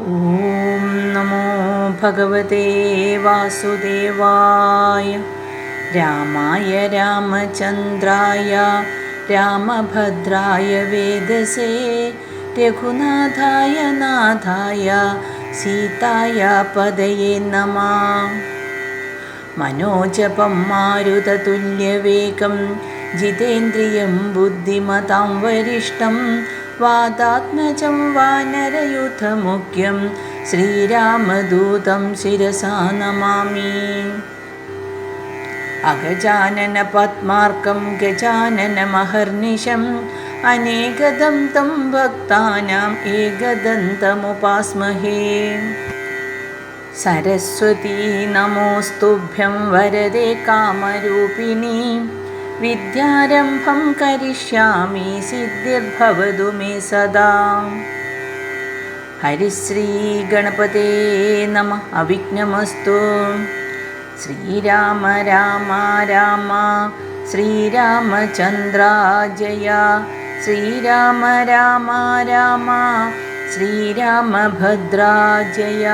ഓം നമോ ഭഗവതേ വാസുദേവായ. രാമായ രാമചന്ദ്രായ രാമഭദ്രായ വേദസേ രഘുനാഥായ നാഥായ സീതായ പദയേ നമഃ. മനോജപം മാരുതതുല്യവേഗം ജിതേന്ദ്രിയം ബുദ്ധിമതാം വരിഷ്ഠം വാതാത്മജം വാനരയൂഥമുഖ്യം ശ്രീരാമദൂതം ശിരസാ നമാമി. അഗജാനന പദ്മാർക്കം ഗജാനനമഹർനിശം അനേകദം തം ഭക്താനാം ഏകദന്തമുപാസ്മഹേ. സരസ്വതീ നമോസ്തുഭ്യം വരദേ കാമരൂപിണീ വിദ്യാരംഭം കരിഷ്യാമി സിദ്ധിർഭവതു മേ സദാ. ഹരിശ്രീ ഗണപതേ നമഃ. അവിഘ്നമസ്തു. ശ്രീരാമ രാമ രാമ ശ്രീരാമചന്ദ്ര ജയ. ശ്രീരാമ രാമ രാമ ശ്രീരാമഭദ്ര ജയ.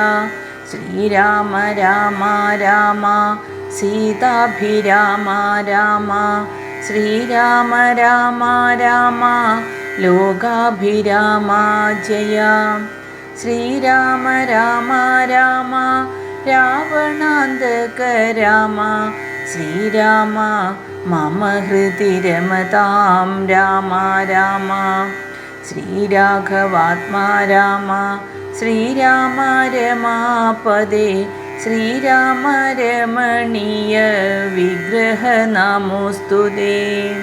ശ്രീരാമ രാമ രാമ സീതാഭിരാമ രാമ. ശ്രീരാമ രാമ രാമ ലോകാഭിരാമ ജയ. ശ്രീരാമ രാമ രാമ രാവണാന്തക രാമ. ശ്രീരാമ മമ ഹൃദി രമതാം രാമ രാമ. ശ്രീരാഘവാത്മാ രാമ. ശ്രീരാമ രമാപദേ. ശ്രീരാമ രമണീയ വിഗ്രഹ നമോസ്തുതേ.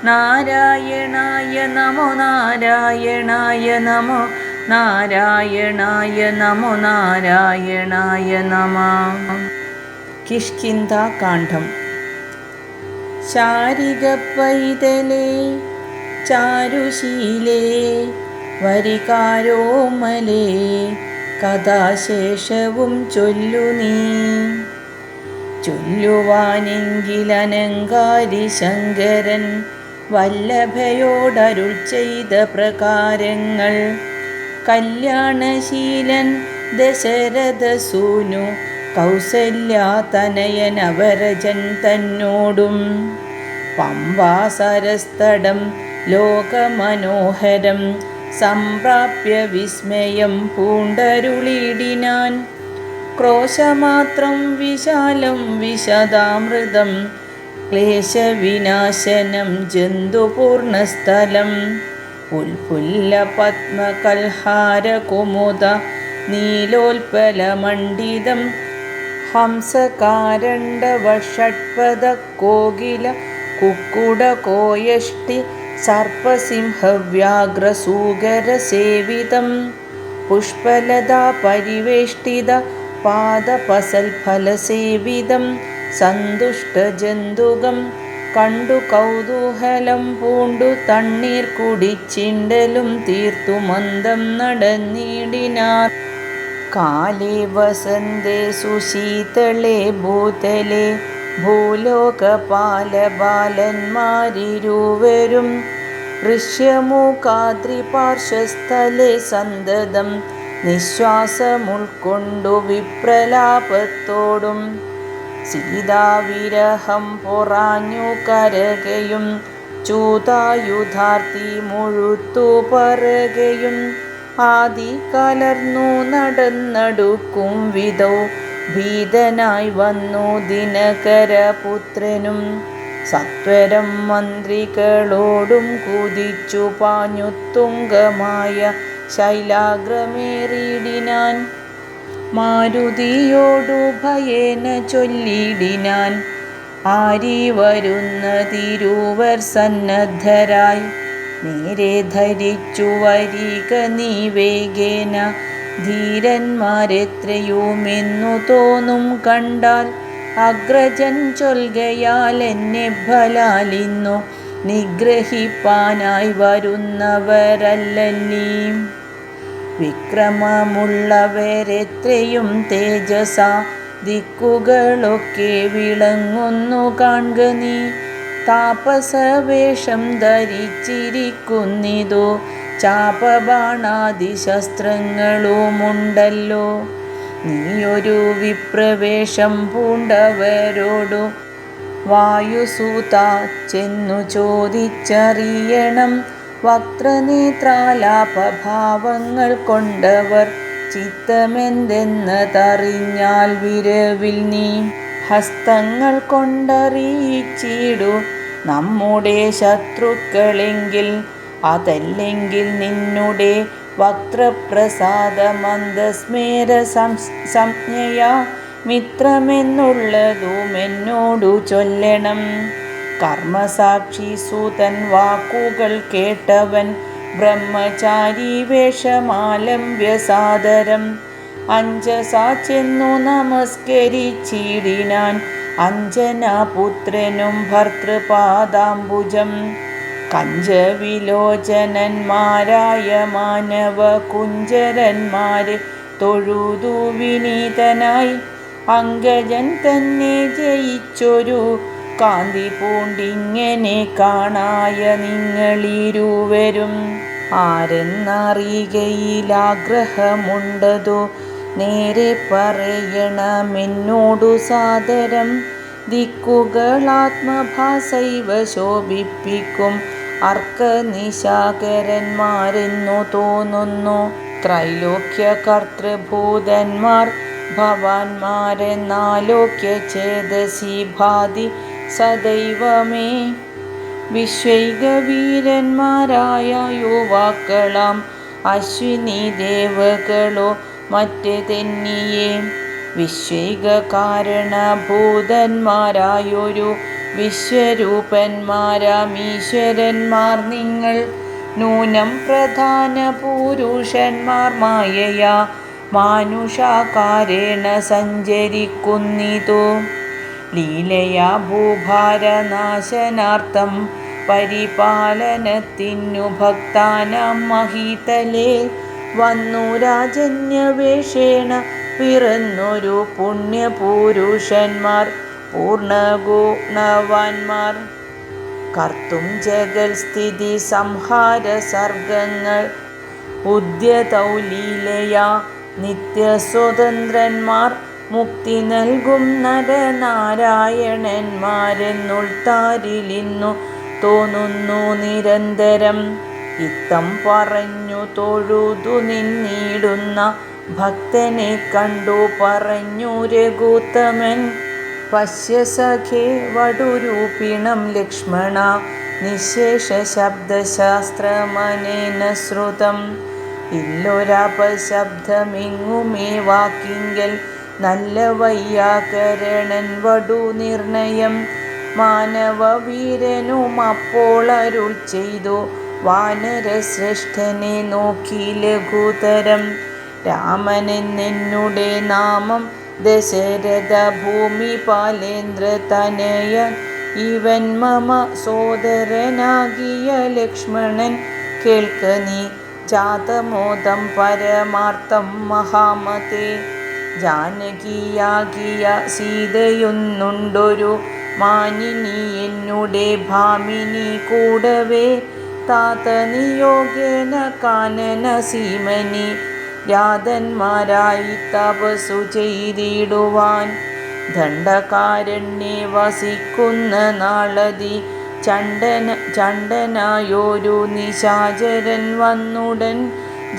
നാരായണായ നമോ നാരായണായ നമോ നാരായണായ നമോ നാരായണായ നമഃ. കിഷ്കിന്ധാകാന്ഡം. ശാരിക പൈതലേ ചാരുശീലേ വരികാരോമലേ കഥാശേഷവും ചൊല്ലു നീ. ചൊല്ലുവാനെങ്കിലനങ്കാരി ശങ്കരൻ വല്ലഭയോടരുൾ ചെയ്ത പ്രകാരങ്ങൾ കല്യാണശീലൻ ദശരഥസൂനു കൗസല്യാതനയൻ അവരജൻ തന്നോടും പമ്പാസരസ്തടം ലോകമനോഹരം സംപ്രാപ്യ വിസ്മയം പൂണ്ടരുളിടിനാൻ. ക്രോശമാത്രം വിശാലം വിശദാമൃതം ക്ലേശവിനാശനം ജന്തുപൂർണസ്ഥലം ഉൽഫുല്ലപത്മകൽഹാരകുമുദ നീലോൽപലമണ്ഡിതം ഹംസകാരണ്ഡവഷട്പദകോകില കുക്കുടകോയഷ്ടി സർപ്പസിംഹവ്യാഘ്രസൂകരസേവിതം പുഷ്പലതാ പരിവേഷ്ടിത പാദപസൽഫലസേവിതം സന്തുഷ്ടജന്തുകം കണ്ടു കൗതൂഹലം പൂണ്ടു തണ്ണീർ കുടിച്ചിണ്ടലും തീർത്തു മന്ദം നടന്നിടിനാർ. കാലേ വസന്തേ സുശീതളേ ഭൂതലേ ഭൂലോകപാലബാലന്മാരിരുവരും ഋഷ്യമൂകാദ്രിപാർശ്വസ്ഥലേ സന്തതം നിശ്വാസമുൾക്കൊണ്ടു വിപ്രലാപത്തോടും സീതാവിരഹം പൊറാഞ്ഞു കരകയും ചൂതായുധാർത്തി മുഴുത്തു പറകയും ആദി കലർന്നു നടന്നടുക്കും വിധൗ ഭീതനായി വന്നു ദിനകരപുത്രനും. സത്വരം മന്ത്രികളോടും കുതിച്ചു പാഞ്ഞുത്തുംഗമായ ശൈലാഗ്രമേറിയിടിനാൻ. മാരുതിയോടു ഭയേന ചൊല്ലിടിനാൻ. ആരി വരുന്നതിരുവർ സന്നദ്ധരായി നേരെ ധരിച്ചു വരിക നീ വേഗേന. ധീരന്മാരെത്രയുമെന്നു തോന്നും കണ്ടാൽ അഗ്രജൻ ചൊൽകയാൽ എന്നെ ബലാലിന്നു നിഗ്രഹിപ്പാനായി വരുന്നവരല്ലീ. വിക്രമമുള്ളവരെത്രയും തേജസ ദിക്കുകളൊക്കെ വിളങ്ങുന്നു കാൺക നീ. താപസവേഷം ധരിച്ചിരിക്കുന്നിതു ചാപബാണാദിശസ്ത്രങ്ങളുമുണ്ടല്ലോ. നീയൊരു വിപ്രവേഷം പൂണ്ടവരോടു വായുസൂത ചെന്നു ചോദിച്ചറിയണം. വക്രനേത്രാലാപഭാവങ്ങൾ കൊണ്ടവർ ചിത്തമെന്തെന്നതറിഞ്ഞാൽ വിരവിൽ നീ ഹസ്തങ്ങൾ കൊണ്ടറിയിച്ചിടു നമ്മുടെ ശത്രുക്കളെങ്കിൽ. അതല്ലെങ്കിൽ നിന്നുടെ വക്രപ്രസാദ മന്ദസ്മേര സംജ്ഞയാ മിത്രമെന്നുള്ളതുമെന്നോടു ചൊല്ലണം. കർമ്മസാക്ഷി സൂതൻ വാക്കുകൾ കേട്ടവൻ ബ്രഹ്മചാരി വേഷമാലംബ്യ സാദരം അഞ്ജസാ ചെന്നു നമസ്കരിച്ചിടിനാൻ അഞ്ജനാപുത്രനും ഭർതൃപാദാംബുജം. കഞ്ചവിലോചനന്മാരായ മാനവ കുഞ്ചരന്മാരെ തൊഴുതു വിനീതനായി അങ്കജൻ തന്നെ ജയിച്ചൊരു കാന്തി പൂണ്ടിങ്ങനെ കാണായ നിങ്ങളിരുവരും ആരെന്നറികയിലാഗ്രഹമുണ്ടതു നേരെ പറയണമെന്നോടു സാദരം. ദിക്കുകളാത്മഭാസൈവ ശോഭിപ്പിക്കും അർക്കനിശാകരന്മാരെന്നു തോന്നുന്നു. ത്രൈലോക്യ കർത്തൃഭൂതന്മാർ ഭവാന്മാരെന്നാലോക്യ ചേതസി ഭാതി സദൈവമേ. വിശ്വൈകവീരന്മാരായ യുവാക്കളാം അശ്വിനി ദേവകളോ മറ്റ് തെന്നിയേ. വിശ്വൈക കാരണഭൂതന്മാരായൊരു വിശ്വരൂപന്മാരാമീശ്വരന്മാർ നിങ്ങൾ. നൂനം പ്രധാന പുരുഷന്മാർ മായയാ മാനുഷാകാരേണ സഞ്ചരിക്കുന്നിതു. ലീലയാ ഭൂഭാരനാശനാർത്ഥം പരിപാലനത്തിനു ഭക്താനാം മഹീതലേ വന്നു രാജന്യവേഷേണ പിറന്നൊരു പുണ്യപുരുഷന്മാർ പൂർണ്ണഗുണവാന്മാർ. കർത്തും ജഗൽ സ്ഥിതി സംഹാര സർഗങ്ങൾ ഉദ്യതൗ ലീലയാ നിത്യസ്വതന്ത്രന്മാർ. മുക്തി നൽകും നരനാരായണന്മാരെന്നുൾത്താരിലിന്നു തോന്നുന്നു നിരന്തരം. ഇത്തം പറഞ്ഞു തൊഴുതു നിന്നിടുന്ന ഭക്തനെ കണ്ടു പറഞ്ഞു രഘുത്തമൻ. പശ്യ സഖേ വടുരൂപിണം ലക്ഷ്മണ നിശേഷ ശബ്ദശാസ്ത്രമനേന ശ്രുതം. ഇല്ലൊരപശബ്ദമെങ്ങുമേ വാക്കിങ്കൽ നല്ല വൈയാകരണൻ വടു നിർണയം. മാനവവീരനും അപ്പോൾ അരുൾ ചെയ്തു വാനരശ്രേഷ്ഠനെ നോക്കി ലഘുതരം. രാമനെന്നുടെ നാമം ദശരഥ ഭൂമിപാലേന്ദ്ര തനയൻ. ഇവൻ മമ സോദരനാകിയ ലക്ഷ്മണൻ. കേൾക്ക നീ ജാതമോദം പരമാർത്ഥം മഹാമതേ. ജാനകിയാകിയ സീതയൊന്നുണ്ടൊരു മാനിനി എന്നുടെ ഭാമിനി കൂടവേ. താത നിയോഗേന കാനന സീമനി യാതന്മാരായി തപസ്സു ചെയ്തിടുവാൻ. ദണ്ഡകാരണ്യെ വസിക്കുന്ന നാളതി ചണ്ഡനായൊരു നിശാചരൻ വന്നുടൻ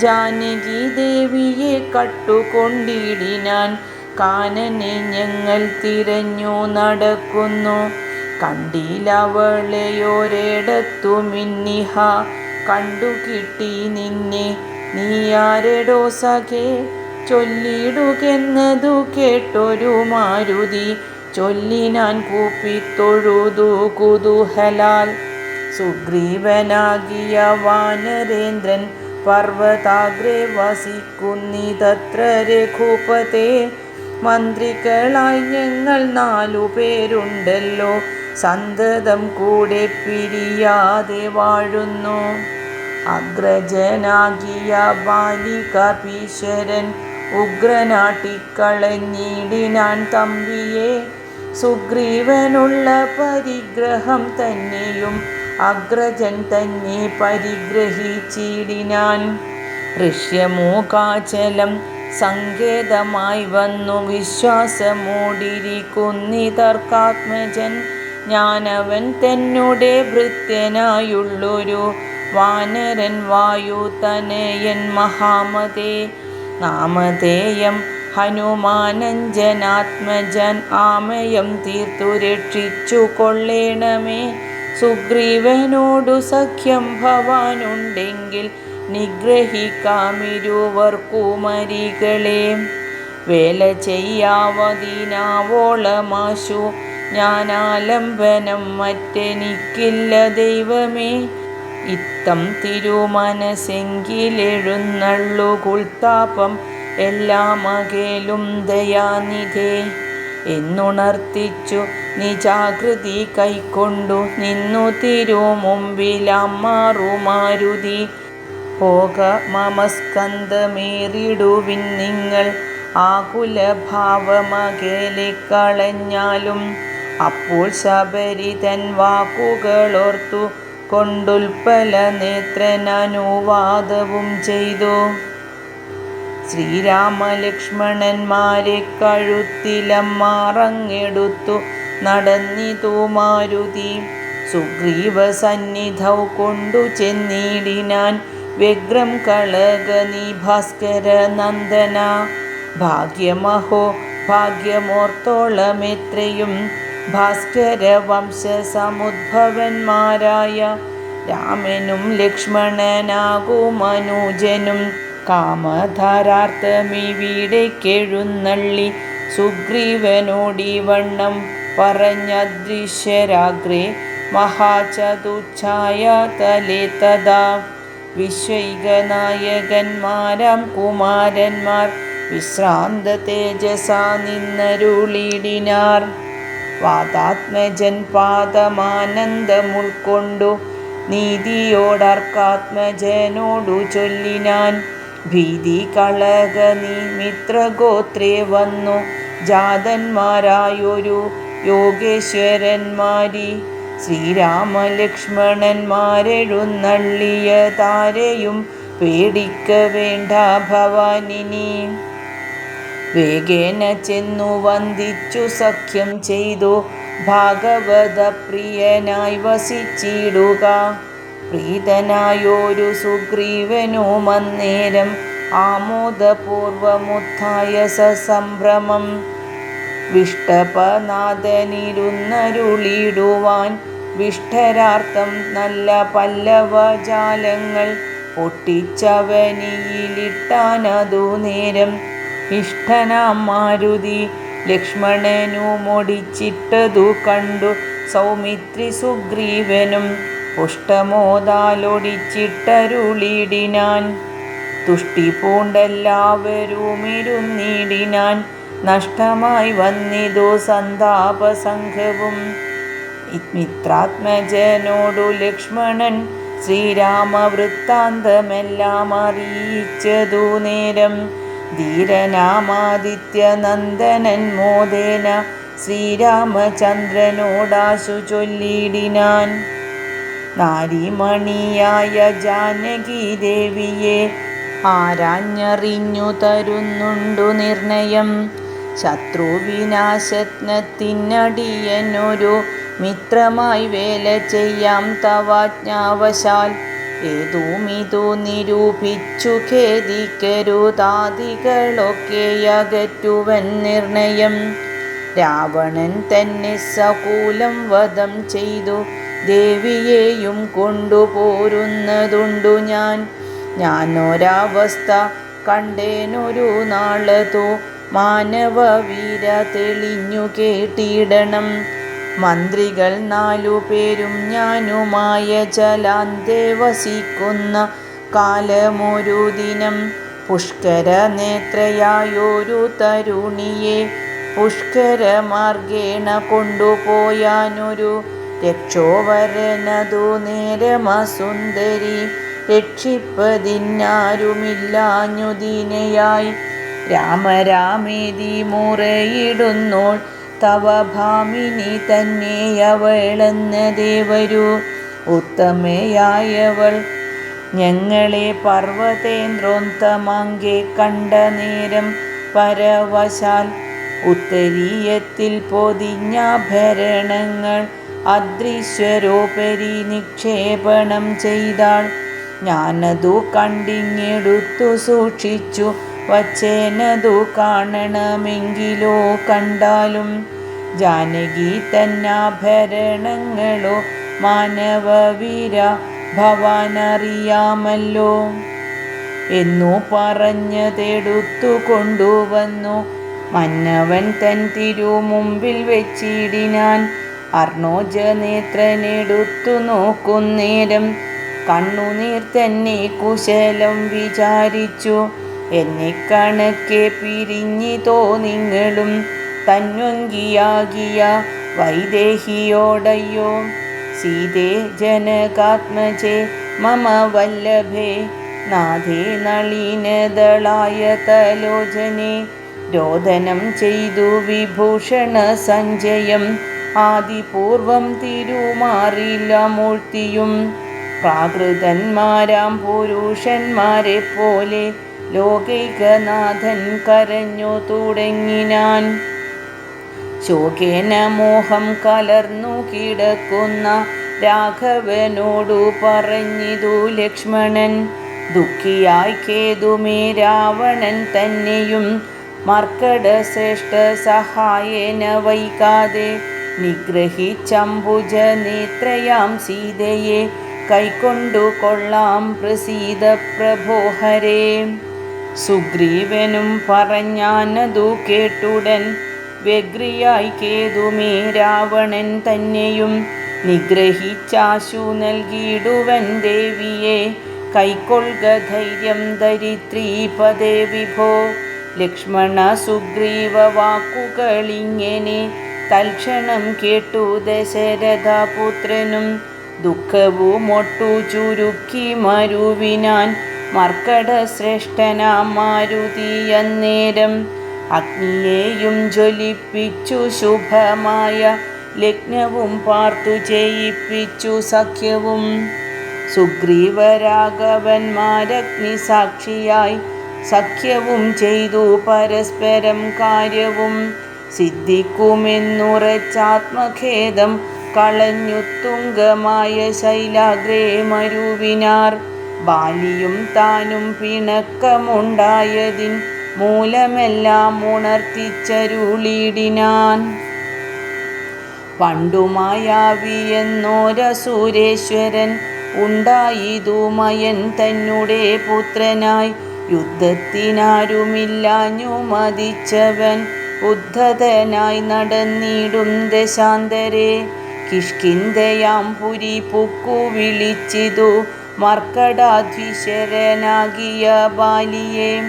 ജാനകി ദേവിയെ കട്ടുകൊണ്ടിടിനാൻ. കാനനെ ഞങ്ങൾ തിരഞ്ഞു നടക്കുന്നു, കണ്ടിലവളെയൊരിടത്തു മിന്നിഹ. കണ്ടു കിട്ടി നിന്നെ നീയാരെടോ സഖേ, ചൊല്ലിടുകെന്നതു കേട്ടൊരു മാരുതി ചൊല്ലിനാൻ കൂപ്പിത്തൊഴുതു കുതൂഹലാൽ. സുഗ്രീവനാകിയ വാനരേന്ദ്രൻ പർവ്വതാഗ്രേ വസിക്കുന്നിതത്ര രഘുപതേ. മന്ത്രികളായി ഞങ്ങൾ 4 പേരുണ്ടല്ലോ, സന്തതം കൂടെ പിരിയാതെ വാഴുന്നു. അഗ്രജനാകിയ ബാലികപീശ്വരൻ ഉഗ്രനാട്ടിക്കളഞ്ഞിടിനാൻ തമ്പിയെ. സുഗ്രീവനുള്ള പരിഗ്രഹം തന്നെയും അഗ്രജൻ തന്നെ പരിഗ്രഹിച്ചിടിനാൻ. ഋഷ്യമൂകാചലം സങ്കേതമായി വന്നു വിശ്വാസമോടിരിക്കുന്നിതർക്കാത്മജൻ. ഞാനവൻ തന്നെ ഭൃത്യനായുള്ളൊരു വാനരൻ വായുതനയൻ മഹാമതേ. നാമധേയം ഹനുമാനഞ്ജനാത്മജൻ. ആമയം തീർത്തു രക്ഷിച്ചു കൊള്ളേണമേ. സുഗ്രീവനോടു സഖ്യം ഭവാനുണ്ടെങ്കിൽ നിഗ്രഹിക്കാമിരുവർക്കുമരികളെ. വേല ചെയ്യാവതിനാവോളമാശു ഞാനാലംബനം മറ്റെനിക്കില്ല ദൈവമേ. ഇത്തം തിരുമനസെങ്കിലെഴുന്നള്ളു കുൽത്താപം എല്ലാം അകലും ദയാനിധേ. എന്നുണർത്തിച്ചു നിജാകൃതി കൈക്കൊണ്ടു നിന്നു തിരുമുമ്പിലാം മാറുമാരുതി. പോക മമസ്കന്ധമേറിടുവിൻ നിങ്ങൾ ആകുലഭാവമകലെ കളഞ്ഞാലും. അപ്പോൾ ശബരി തൻ വാക്കുകളോർത്തു കൊണ്ടുൽപ്പല നേത്രനനുവാദവും ചെയ്തു. ശ്രീരാമലക്ഷ്മണന്മാരെ കഴുത്തിലമ്മാറങ്ങെടുത്തു നടന്നിതു മാരുതി. സുഗ്രീവ സന്നിധൗ കൊണ്ടു ചെന്നിടിനാൻ വ്യഗ്രം കളക നീ ഭാസ്കര നന്ദന. ഭാഗ്യമഹോ ഭാഗ്യമോർത്തോളമെത്രയും ഭാസ്കര വംശസമുദ്ഭവന്മാരായ രാമനും ലക്ഷ്മണനാകുമനുജനും കാമധാരാർത്ഥമിവിടേക്കെഴുന്നള്ളി സുഗ്രീവനോടിവണ്ണം പറഞ്ഞദൃശ്യരാഗ്രേ മഹാചതുച്ഛായ തലേ തഥാ. വിശ്വൈകനായകന്മാരാം കുമാരന്മാർ വിശ്രാന്ത തേജസാ നിന്നരുളിടിനാർ. വാതാത്മജൻ പാദമാനന്ദമുൾക്കൊണ്ടു നീതിയോടർക്കാത്മജനോടു ചൊല്ലിനാൻ. ഭീതി കളക നീ മിത്രഗോത്രേ വന്നു ജാതന്മാരായൊരു യോഗേശ്വരന്മാരി. ശ്രീരാമലക്ഷ്മണന്മാരെഴുന്നള്ളിയ താരെയും പേടിക്ക വേണ്ട ഭവാനിനി. വേഗേന ചെന്നു വന്ദിച്ചു സഖ്യം ചെയ്തു ഭാഗവത പ്രിയനായി വസിച്ചിടുക. പ്രീതനായൊരു സുഗ്രീവനുമന്നേരം ആമോദപൂർവമുത്ഥായ സസംഭ്രമം. വിഷ്ടപനാഥനിരുന്നരുളിടുവാൻ വിഷ്ഠരാർത്ഥം നല്ല പല്ലവജാലങ്ങൾ പൊട്ടിച്ചവനിയിലിട്ടാനതു നേരം. ഇഷ്ടനാം മാരുതി ലക്ഷ്മണനുമൊടിച്ചിട്ടതു കണ്ടു സൗമിത്രി സുഗ്രീവനും പുഷ്ടമോദാലൊടിച്ചിട്ടരുളിടിനാൻ. തുഷ്ടി പൂണ്ടെല്ലാവരുമിരുന്നിടിനാൻ. നഷ്ടമായി വന്നിതു സന്താപസംഘവും. മിത്രാത്മജനോടു ലക്ഷ്മണൻ ശ്രീരാമവൃത്താന്തമെല്ലാം അറിയിച്ചതു നേരം. ധീരനാമാദിത്യനന്ദനൻ മോദേന ശ്രീരാമചന്ദ്രനോടാശു ചൊല്ലിടിനാൻ. നാരിമണിയായ ജാനകി ദേവിയെ ആരാഞ്ഞറിഞ്ഞു തരുന്നുണ്ടു നിർണയം. ശത്രുവിനാശത്തിനടിയനൊരു മിത്രമായി വേല ചെയ്യാം തവാജ്ഞാവശാൽ. ഏതുമിതു നിരൂപിച്ചു ഖേദിക്കരുതാദികളൊക്കെയകറ്റുവൻ നിർണയം. രാവണൻ തന്നെ സകൂലം വധം ചെയ്തു ദേവിയെയും കൊണ്ടുപോരുന്നതുണ്ടു ഞാൻ. ഞാനൊരവസ്ഥ കണ്ടേനൊരു നാളതു മാനവവീര തെളിഞ്ഞു കേട്ടിടണം. മന്ത്രികൾ 4 പേരും ഞാനുമായ ജലാന്തേ വസിക്കുന്ന കാലമൊരു ദിനം. പുഷ്കര നേത്രയായൊരു തരുണിയെ പുഷ്കരമാർഗേണ കൊണ്ടുപോയാനൊരു രക്ഷോവരനതു നേരമസുന്ദരി. രക്ഷിപ്പതിനാരുമില്ലാഞ്ഞുദീനയായി രാമരാമേതി മുറയിടുന്നോൾ തവ ഭാമിനി തന്നെയവളെന്ന ദേവരു. ഉത്തമയായവൾ ഞങ്ങളെ പർവ്വതേന്ദ്രോത്തമാങ്കെ കണ്ട നേരം പരവശാൽ ഉത്തരീയത്തിൽ പൊതിഞ്ഞാഭരണങ്ങൾ അദൃശ്യരോപരി നിക്ഷേപണം ചെയ്താൾ. ഞാനതു കണ്ടിങ്ങെടുത്തു സൂക്ഷിച്ചു വച്ചേനതു കാണണമെങ്കിലോ കണ്ടാലും ജാനകി തന്നാഭരണങ്ങളോ മാനവവീര ഭവാനറിയാമല്ലോ എന്നു പറഞ്ഞതെടുത്തു കൊണ്ടുവന്നു മന്നവൻ തൻ തിരുമുമ്പിൽ വെച്ചിടിനാൻ. അർണോജനേത്രനെടുത്തു നോക്കുന്നേരം കണ്ണുനീർ തന്നെ കുശലം വിചാരിച്ചു. എന്നെ കണക്കെ പിരിഞ്ഞിതോ നിങ്ങളും തന്വങ്കിയാകിയ വൈദേഹിയോടയ്യോ. സീതേ ജനകാത്മജേ മമ വല്ലഭേ നാഥേ നളിനദളായ തലോചനെ രോദനം ചെയ്തു വിഭൂഷണ സഞ്ജയം ആദിപൂർവം തിരുമാറില്ല മൂർത്തിയും. പ്രാകൃതന്മാരാം പുരുഷന്മാരെ പോലെ ലോകൈകനാഥൻ കരഞ്ഞു തുടങ്ങിനാൻ. ശോകേന മോഹം കലർന്നു കിടക്കുന്ന രാഘവനോടു പറഞ്ഞിതു ലക്ഷ്മണൻ. ദുഃഖിയായി കേതുമേ രാവണൻ തന്നെയും മർക്കടശ്രേഷ്ഠ സഹായേന വൈകാതെ നിഗ്രഹിച്ചംബുജ നേത്രയാം സീതയെ കൈക്കൊണ്ടു കൊള്ളാം പ്രസീത പ്രഭോഹരേ. സുഗ്രീവനും പറഞ്ഞാനതു കേട്ടുടൻ വ്യഗ്രിയായി കേതുമേ രാവണൻ തന്നെയും നിഗ്രഹിച്ചാശു നൽകിയിടുവൻ ദേവിയെ കൈക്കൊള്ളുക ധൈര്യം ധരിത്രീപദേ വിഭോ. ലക്ഷ്മണ സുഗ്രീവ വാക്കുകളിങ്ങനെ തൽക്ഷണം കേട്ടു ദശരഥപുത്രനും ദുഃഖവുമൊട്ടു ചുരുക്കി മരുവിനാൻ. മർക്കടശ്രേഷ്ഠനാം മാരുതി അന്നേരം അഗ്നിയെയും ജ്വലിപ്പിച്ചു ശുഭമായ ലഗ്നവും പാർത്തു ചെയ്യിപ്പിച്ചു സഖ്യവും. സുഗ്രീവരാഘവന്മാരഗ്നി സാക്ഷിയായി സഖ്യവും ചെയ്തു പരസ്പരം കാര്യവും സിദ്ധിക്കുമെന്നുറച്ചാത്മഖേദം കളഞ്ഞു തുങ്കമായ ശൈലാഗ്രേ മരുവിനാർ. ബാലിയും താനും പിണക്കമുണ്ടായതിൻ മൂലമെല്ലാം ഉണർത്തിച്ചരുളിടിനാൻ. പണ്ടുമായാവിയെന്നോരസുരേശ്വരൻ ഉണ്ടായിതുമയൻ തന്നെ പുത്രനായി. യുദ്ധത്തിനാരുമില്ലാഞ്ഞു മതിച്ചവൻ ഉദ്ധതനായി നടന്നിടും ദശാന്തരെ. കിഷ്കിന്ധയാം പുരി പുക്കു വിളിച്ചിതു മർക്കടാധീശ്വരനാകിയ ബാലിയെ.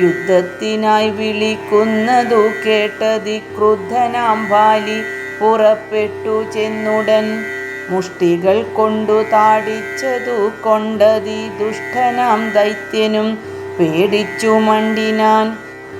യുദ്ധത്തിനായി വിളിക്കുന്നതു കേട്ടതി ക്രുദ്ധനാം ബാലി പുറപ്പെട്ടു ചെന്നുടൻ മുഷ്ടികൾ കൊണ്ടു താടിച്ചതു കൊണ്ടതി ദുഷ്ടനാം ദൈത്യനും പേടിച്ചു മണ്ടിനാൻ.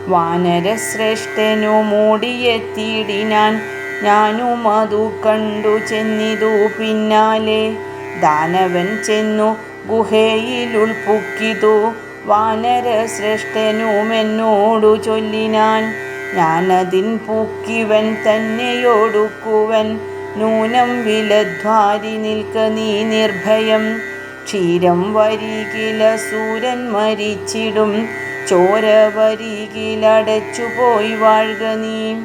വാനരശ്രേഷ്ഠനു മൂടിയെത്തിയിടിനാൻ. ഞാനും അതു കണ്ടു ചെന്നിതു പിന്നാലെ. ദാനവൻ ചെന്നു ഗുഹയിലുൾപ്പുക്കിതു വാനരശ്രേഷ്ഠനുമെന്നോടു ചൊല്ലിനാൻ. ഞാനതിൻ പൂക്കിവൻ തന്നെയൊടുക്കുവൻ നൂനം വിലധ്വാരി നിൽക്ക നീ നിർഭയം. ക്ഷീരം വരികില സൂരൻ മരിച്ചിടും ചോര വരികിലടച്ചുപോയി വാഴ്ക നീ.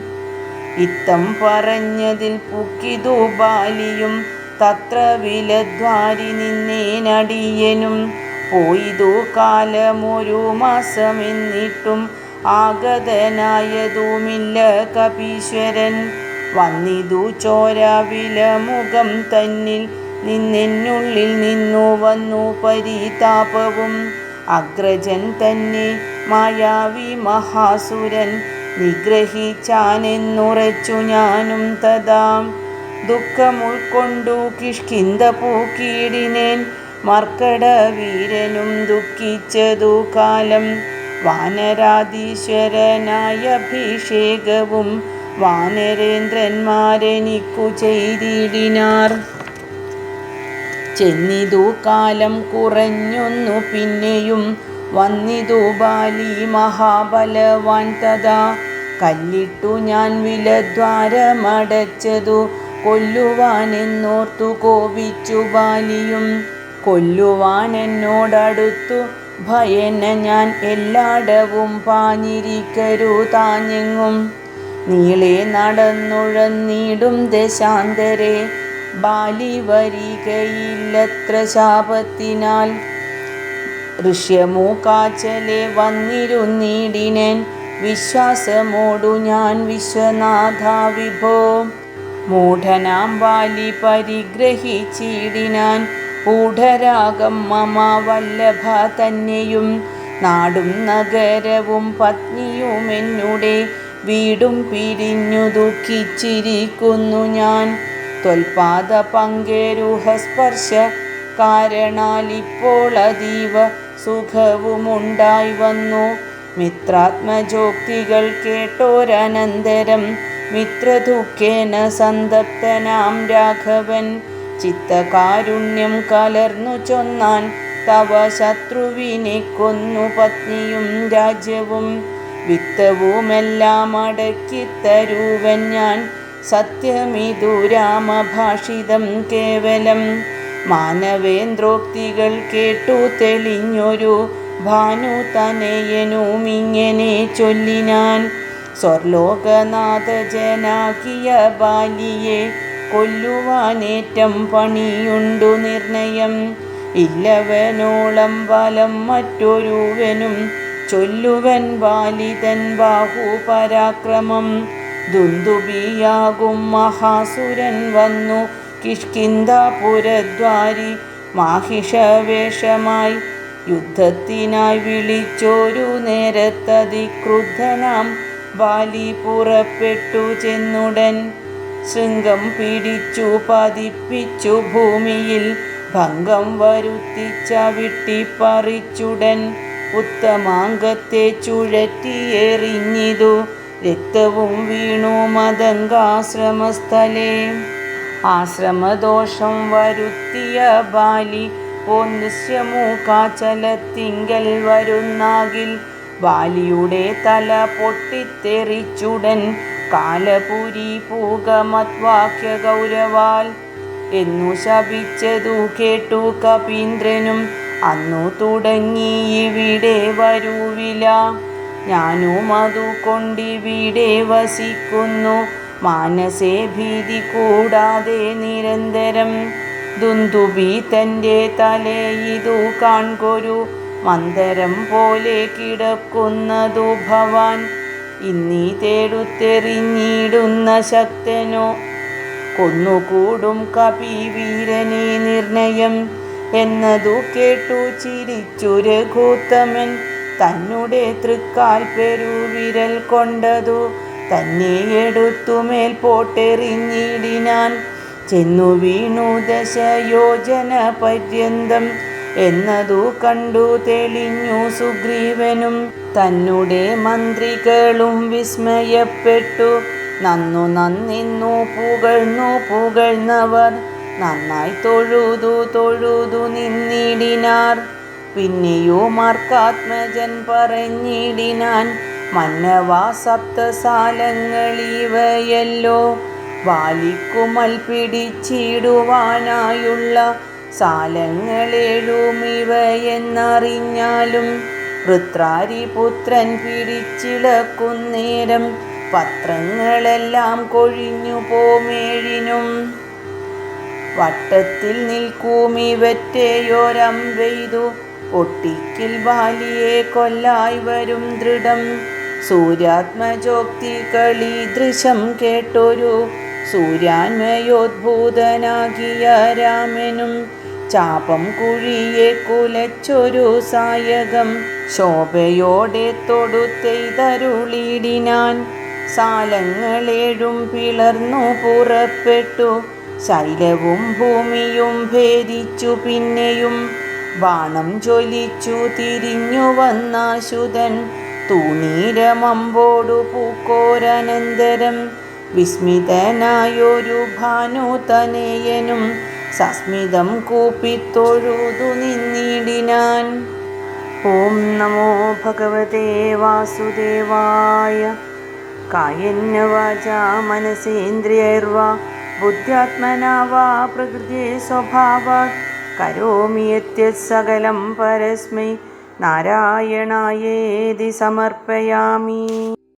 ഇത്തം പറഞ്ഞതിൽ പുക്കിതു ബാലിയും തത്ര വിലധ്വാരി നിന്നേനടിയനും. പോയിതു കാലമൊരു മാസമെന്നിട്ടും ആഗതനായതുമില്ല കപീശ്വരൻ. വന്നിതു ചോര വിലമുഖം തന്നിൽ നിന്നെന്നുള്ളിൽ നിന്നു വന്നു പരിതാപവും. അഗ്രജൻ തന്നെ മായാവി മഹാസുരൻ നിഗ്രഹിച്ചാനെന്നുറച്ചു ഞാനും തഥാ. ദുഃഖമുൾക്കൊണ്ടു കിഷ്കിന്ധ പൂക്കിയിടിനേൻ. മർക്കടവീരനും ദുഃഖിച്ചതു കാലം. വാനരാധീശ്വരനായ അഭിഷേകവും വാനരേന്ദ്രന്മാരെനിക്കു ചെയ്തിടിനാർ. ചെന്നിതു കാലം കുറഞ്ഞൊന്നു പിന്നെയും വന്നിതു ബാലി മഹാബലവാൻ തഥാ. കല്ലിട്ടു ഞാൻ വിലദ്വാരമടച്ചതു കൊല്ലുവാനെന്നോർത്തു കോപിച്ചു ബാലിയും. കൊല്ലുവാനെന്നോടടുത്തു ഭയേന ഞാൻ എല്ലാടവും പാഞ്ഞിരിക്കരു താഞ്ഞെങ്ങും. നീളെ നടന്നുഴന്നീടും ദശാന്തരെ ബാലി വരികയില്ലത്ര ശാപത്തിനാൽ. ഋഷ്യമൂകാചലെ വന്നിരുന്നീടിനേൻ വിശ്വാസമോടു ഞാൻ വിശ്വനാഥ വിഭോ. മൂഢനാം ബാലി പരിഗ്രഹിച്ചിടിനാൻ ഊഢരാഗം മമ വല്ലഭ തന്നെയും. നാടും നഗരവും പത്നിയുമെന്നുടെ വീടും പിരിഞ്ഞു ദുഃഖിച്ചിരിക്കുന്നു ഞാൻ. ത്വൽപാദ പങ്കേരുഹസ്പർശ കാരണാലിപ്പോൾ അതീവ സുഖവുമുണ്ടായി വന്നു. മിത്രാത്മജോക്തികൾ കേട്ടോരനന്തരം മിത്രദുഃഖേന സന്തപ്തനാം രാഘവൻ ചിത്തകാരുണ്യം കലർന്നു ചൊന്നാൻ. തവ ശത്രുവിനെ കൊന്നു പത്നിയും രാജ്യവും വിത്തവുമെല്ലാം അടക്കിത്തരുവൻ ഞാൻ. സത്യമിതു രാമഭാഷിതം കേവലം. മാനവേന്ദ്രോക്തികൾ കേട്ടു തെളിഞ്ഞൊരു ഭാനു തനയനുമിങ്ങനെ ചൊല്ലിനാൻ. സ്വർലോകനാഥ ജനാകിയ ബാലിയെ കൊല്ലുവാനേറ്റം പണിയുണ്ടു നിർണയം. ഇല്ലവനോളം ബലം മറ്റൊരുവനും ചൊല്ലുവൻ ബാലിതൻ ബാഹുപരാക്രമം. ദുന്ദുബിയാകും മഹാസുരൻ വന്നു കിഷ്കിന്ധാപുരദ്വാരി മാഹിഷവേഷമായി. യുദ്ധത്തിനായി വിളിച്ചോരു നേരത്തതിക്രുദ്ധനാം ബാലി പുറപ്പെട്ടു ചെന്നുടൻ. ശൃംഗം പിടിച്ചു പതിപ്പിച്ചു ഭൂമിയിൽ ഭംഗം വരുത്തിച്ച വിട്ടിപ്പറിച്ചുടൻ. ഉത്തമാംഗത്തെ ചുഴറ്റിയെറിഞ്ഞിതു രക്തവും വീണു മതംഗാശ്രമസ്ഥലേ. ആശ്രമദോഷം വരുത്തിയ ബാലി പോന്ദൃശ്യമൂകാചലത്തിങ്കൽ വരുന്നാകിൽ ബാലിയുടെ തല പൊട്ടിത്തെറിച്ചുടൻ കാലപുരി പൂകമത്വാക്യ ഗൗരവാൽ എന്നു ശപിച്ചതു കേട്ടു കപീന്ദ്രനും അന്നു തുടങ്ങി ഇവിടെ വരുവില. ഞാനും അതു കൊണ്ടിവിടെ വസിക്കുന്നു മാനസേ ഭീതി കൂടാതെ നിരന്തരം. ദുന്ദുബി തൻ്റെ തലയിതു കാൺകൊരു മന്ദരം പോലെ കിടക്കുന്നതു ഭവാൻ. ഇന്നീ തേടുത്തെറിഞ്ഞിടുന്ന ശക്തനോ കൊന്നുകൂടും കപിവീരനെ നിർണയം. എന്നതു കേട്ടു ചിരിച്ചു രഘുത്തമൻ തന്നെ തൃക്കാൽ പെരുവിരൽ കൊണ്ടതു തന്നെ എടുത്തു മേൽപോട്ടെറിഞ്ഞിടിനാൻ. ചെന്നു വീണു ദശയോജന പര്യന്തം എന്നതു കണ്ടു തെളിഞ്ഞു സുഗ്രീവനും. തന്നെ മന്ത്രികളും വിസ്മയപ്പെട്ടു നന്നു നന്നിന്നു പുകഴ്ന്നവർ നന്നായി തൊഴുതു നിന്നിടിനാർ. പിന്നെയുമാർക്കാത്മജൻ പറഞ്ഞിടിനാൻ മന്നവാ സപ്തസാലങ്ങളിവയല്ലോ വാലിക്കുമൽ പിടിച്ചിടുവാനായുള്ള സാലങ്ങളേഴുമിവയെന്നറിഞ്ഞാലും വൃത്രാരിപുത്രൻ പിടിച്ചിളക്കുന്നേരം പത്രങ്ങളെല്ലാം കൊഴിഞ്ഞു പോമേഴിനും. വട്ടത്തിൽ നിൽക്കുമിവറ്റെയൊരമ്പെയ്തു ഒട്ടിക്കിൽ ബാലിയെ കൊല്ലായി വരും ദൃഢം. സൂര്യാത്മജോക്തികളീ ദൃശം കേട്ടൊരു സൂര്യാന്വയോദ്ഭൂതനാകിയ രാമനും ചാപം കുഴിയെ കുലച്ചൊരു സായകം ശോഭയോടെ തൊടുത്തെയ്തരുളിടിനാൻ. സാലങ്ങളേഴും പിളർന്നു പുറപ്പെട്ടു ശൈലവും ഭൂമിയും ഭേദിച്ചു പിന്നെയും. ബാണം ജ്വലിച്ചു തിരിഞ്ഞു വന്നാശുതൻ തൂണീരമമ്പോടു പൂക്കോരനന്തരം. വിസ്മിതനായൊരു ഭാനുതനയനും സസ്മിതം കൂപ്പിത്തൊഴുതു നിന്നിടിനാൻ. ഓം നമോ ഭഗവതേ വാസുദേവായ. കായേന വാചാ മനസേന്ദ്രിയൈർവാ ബുദ്ധ്യാത്മനാ വാ പ്രകൃതേ സ്വഭാവാത് കരോമി യദ്യത് സകലം പരസ്മൈ നാരായണായേതി സമർപ്പയാമി.